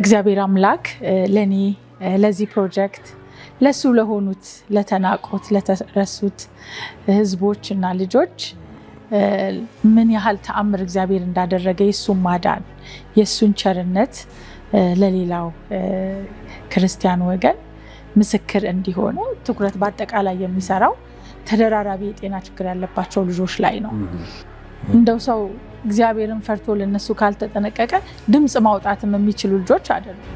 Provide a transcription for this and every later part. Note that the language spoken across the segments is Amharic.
እግዚአብሔር አምላክ ለኔ ለዚህ ፕሮጀክት ለሱ ለሆኑት ለተናቁት ለተረሱት ህዝቦችና ልጆች ምን ያህል ተአምር እግዚአብሔር እንዳደረገ የሱን ማዳን የሱን ቸርነት ለሌላው ክርስቲያን ወገን ምስክር እንዲሆኑ ትኩረት በአጠቃላይ የሚሰራው ተደራራቢ የጤና ችግር ያለባቸው ልጆች ላይ ነው። እንደው ሰው እግዚአብሔርን ፈርቶ ለነሱ ካልተጠነቀቀ ድምጽ ማውጣትም የሚችሉ ልጆች አይደሉም።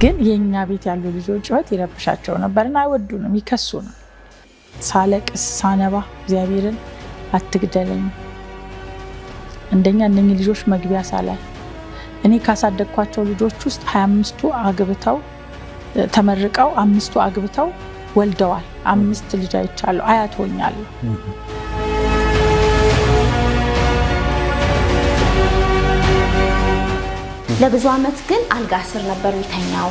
ግን የኛ ቤት ያሉ ልጆች ጩኸት ይረብሻቸው ነበርና አይወዱንም፣ ይከሱንም። ሳለቅስ ሳነባ እግዚአብሔርን አትግደለኝ እንደኛ እነኚህ ልጆች መግቢያ ሳላይ እኔ ካሳደግኳቸው ልጆች ውስጥ 25ቱ አግብተው ተመርቀው 5ቱ አግብተው ወልደዋል። 5 ልጅ አይቻለሁ፣ አያት ሆኛለሁ። ለብዙ አመት ግን አልጋ ስር ነበር የሚተኛው።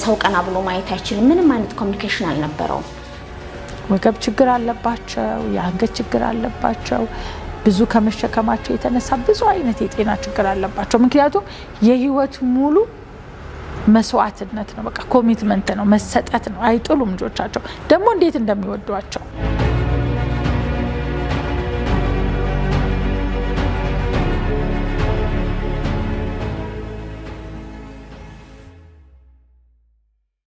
ሰው ቀና ብሎ ማየት አይችልም። ምንም አይነት ኮሚኒኬሽን አልነበረው። ወገብ ችግር አለባቸው፣ የአንገት ችግር አለባቸው። ብዙ ከመሸከማቸው የተነሳ ብዙ አይነት የጤና ችግር አለባቸው። ምክንያቱም የህይወት ሙሉ መስዋዕትነት ነው፣ በቃ ኮሚትመንት ነው፣ መሰጠት ነው። አይጥሉም ልጆቻቸው ደግሞ እንዴት እንደሚወዷቸው